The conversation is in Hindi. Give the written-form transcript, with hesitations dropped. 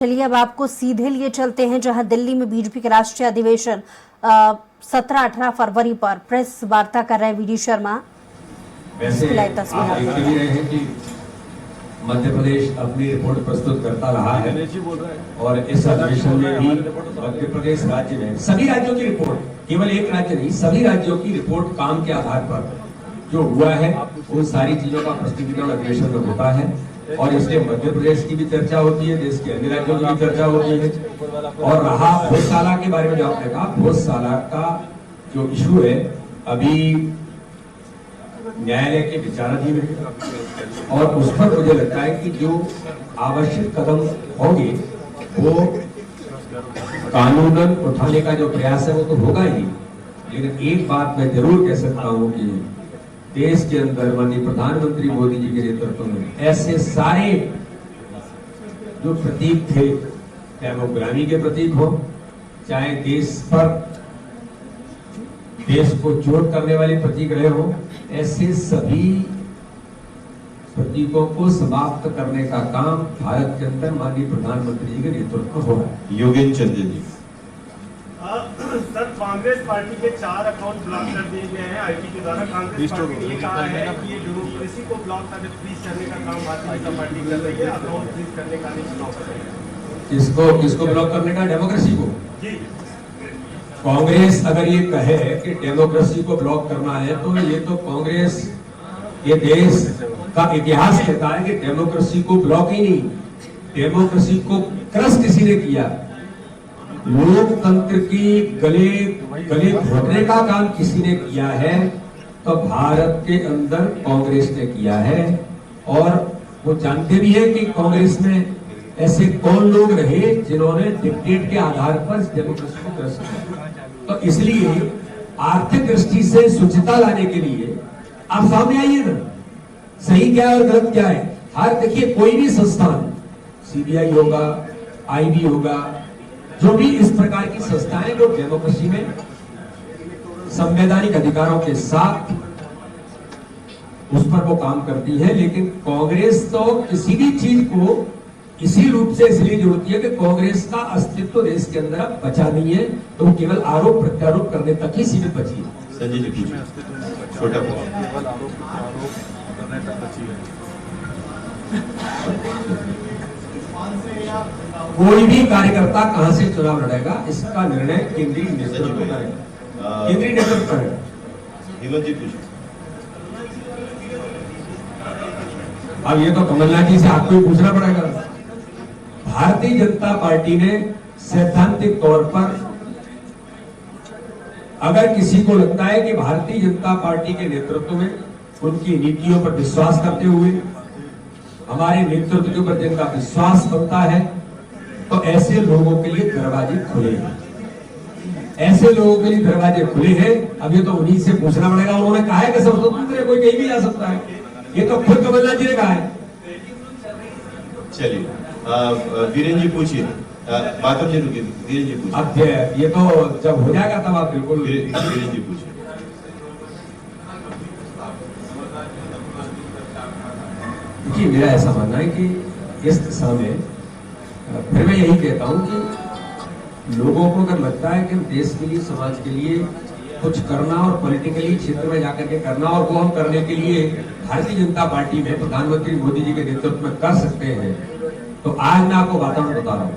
चलिए अब आपको सीधे लिए चलते हैं जहां दिल्ली में बीजेपी के राष्ट्रीय अधिवेशन 17-18 फरवरी पर प्रेस वार्ता कर रहे वीडी शर्मा। वैसे आप देखते भी रहे हैं कि मध्य प्रदेश अपनी रिपोर्ट प्रस्तुत करता रहा है और इस अधिवेशन में भी मध्य प्रदेश राज्य में सभी राज्यों की रिपोर्ट, केवल एक राज्य नहीं, सभी राज्यों की रिपोर्ट काम के आधार पर जो हुआ है उन सारी चीजों का प्रस्तुतिकरण अधिवेशन में होता है और इसलिए मध्य प्रदेश की भी चर्चा होती है, देश के अन्य राज्यों की भी चर्चा होती है। और रहा भोजशाला के बारे में जो आपने कहा, भोजशाला का जो इशू है अभी न्यायालय के विचाराधीन है और उस पर मुझे लगता है कि जो आवश्यक कदम होंगे वो कानूनन उठाने का जो प्रयास है वो तो होगा ही। लेकिन एक बात मैं जरूर कह सकता हूं कि देश के अंदर माननीय प्रधानमंत्री मोदी जी के नेतृत्व में ऐसे सारे जो प्रतीक थे, चाहे वो गुलामी के प्रतीक हो, चाहे देश को चोट करने वाले प्रतीक रहे हो, ऐसे सभी प्रतीकों को समाप्त करने का काम भारत के अंदर माननीय प्रधानमंत्री जी के नेतृत्व में हो रहा है। योगेंद्र चंद्र जी। सर, कांग्रेस पार्टी के 4 अकाउंट ब्लॉक कर दिए गए हैं आईटी के द्वारा। कांग्रेस पार्टी ने कहा है कि ये डेमोक्रेसी को ब्लॉक करके फ्रीज करने का काम भारतीय जनता पार्टी कर रही है, अकाउंट फ्रीज करने का नहीं चुनाव कर रही है। किसको ब्लॉक करने का? डेमोक्रेसी को। जी, कांग्रेस अगर ये कहे कि डेमोक्रेसी को ब्लॉक करना है तो ये तो कांग्रेस, ये देश का इतिहास कहता है कि डेमोक्रेसी को ब्लॉक ही नहीं, डेमोक्रेसी को क्रश किसी ने किया, लोकतंत्र की गले घोटने का काम किसी ने किया है तो भारत के अंदर कांग्रेस ने किया है। और वो जानते भी है कि कांग्रेस में ऐसे कौन लोग रहे जिन्होंने डिक्टेट के आधार पर डेमोक्रेसी को क्रश किया। तो इसलिए आर्थिक दृष्टि से शुचिता लाने के लिए आप सामने आइए ना, सही क्या है और गलत क्या है। हर देखिए कोई भी संस्थान, सीबीआई होगा, आईबी होगा, जो भी इस प्रकार की संस्थाएं जो डेमोक्रेसी में संवैधानिक अधिकारों के साथ उस पर वो काम करती है। लेकिन कांग्रेस तो किसी भी चीज को इसी रूप से इसलिए जोड़ती है कि कांग्रेस का अस्तित्व देश के अंदर अब बचा नहीं है, तो वो केवल आरोप प्रत्यारोप करने तक ही सीमित बची है। संजय जी पूछिए। छोटा केवल आरोप करने तक बची है। कोई भी कार्यकर्ता कहां से चुनाव लड़ेगा इसका निर्णय केंद्रीय नेतृत्व करेगा, केंद्रीय नेतृत्व करेगा। हेमंत जी पूछिए। अब ये तो कमलनाथ जी से आपको ही पूछना पड़ेगा। भारतीय जनता पार्टी ने सैद्धांतिक तौर पर, अगर किसी को लगता है कि भारतीय जनता पार्टी के नेतृत्व में उनकी नीतियों पर विश्वास करते हुए हमारे नेतृत्व के ऊपर जिनका विश्वास बनता है, तो ऐसे लोगों के लिए दरवाजे खुले हैं, ऐसे लोगों के लिए दरवाजे खुले हैं। अब ये तो उन्हीं से पूछना पड़ेगा। उन्होंने कहा है कि सब स्वतंत्र है, कोई कहीं भी जा सकता है, ये तो खुद कमलनाथ जी ने कहा है। चलिए वीरेंद्र जी पूछिए। माधव जी रुकिए, वीरेंद्र जी पूछिए। अब ये तो जब हो जाएगा तब आप बिल्कुल। वीरेंद्र जी पूछिए। देखिए मेरा ऐसा मानना है कि इस दिशा में फिर मैं यही कहता हूं कि लोगों को अगर लगता है कि हम देश के लिए, समाज के लिए कुछ करना और पॉलिटिकली क्षेत्र में जाकर के करना, और वो हम करने के लिए भारतीय जनता पार्टी में प्रधानमंत्री मोदी जी के नेतृत्व में कर सकते हैं, तो आज मैं आपको वातावरण बता रहा हूं।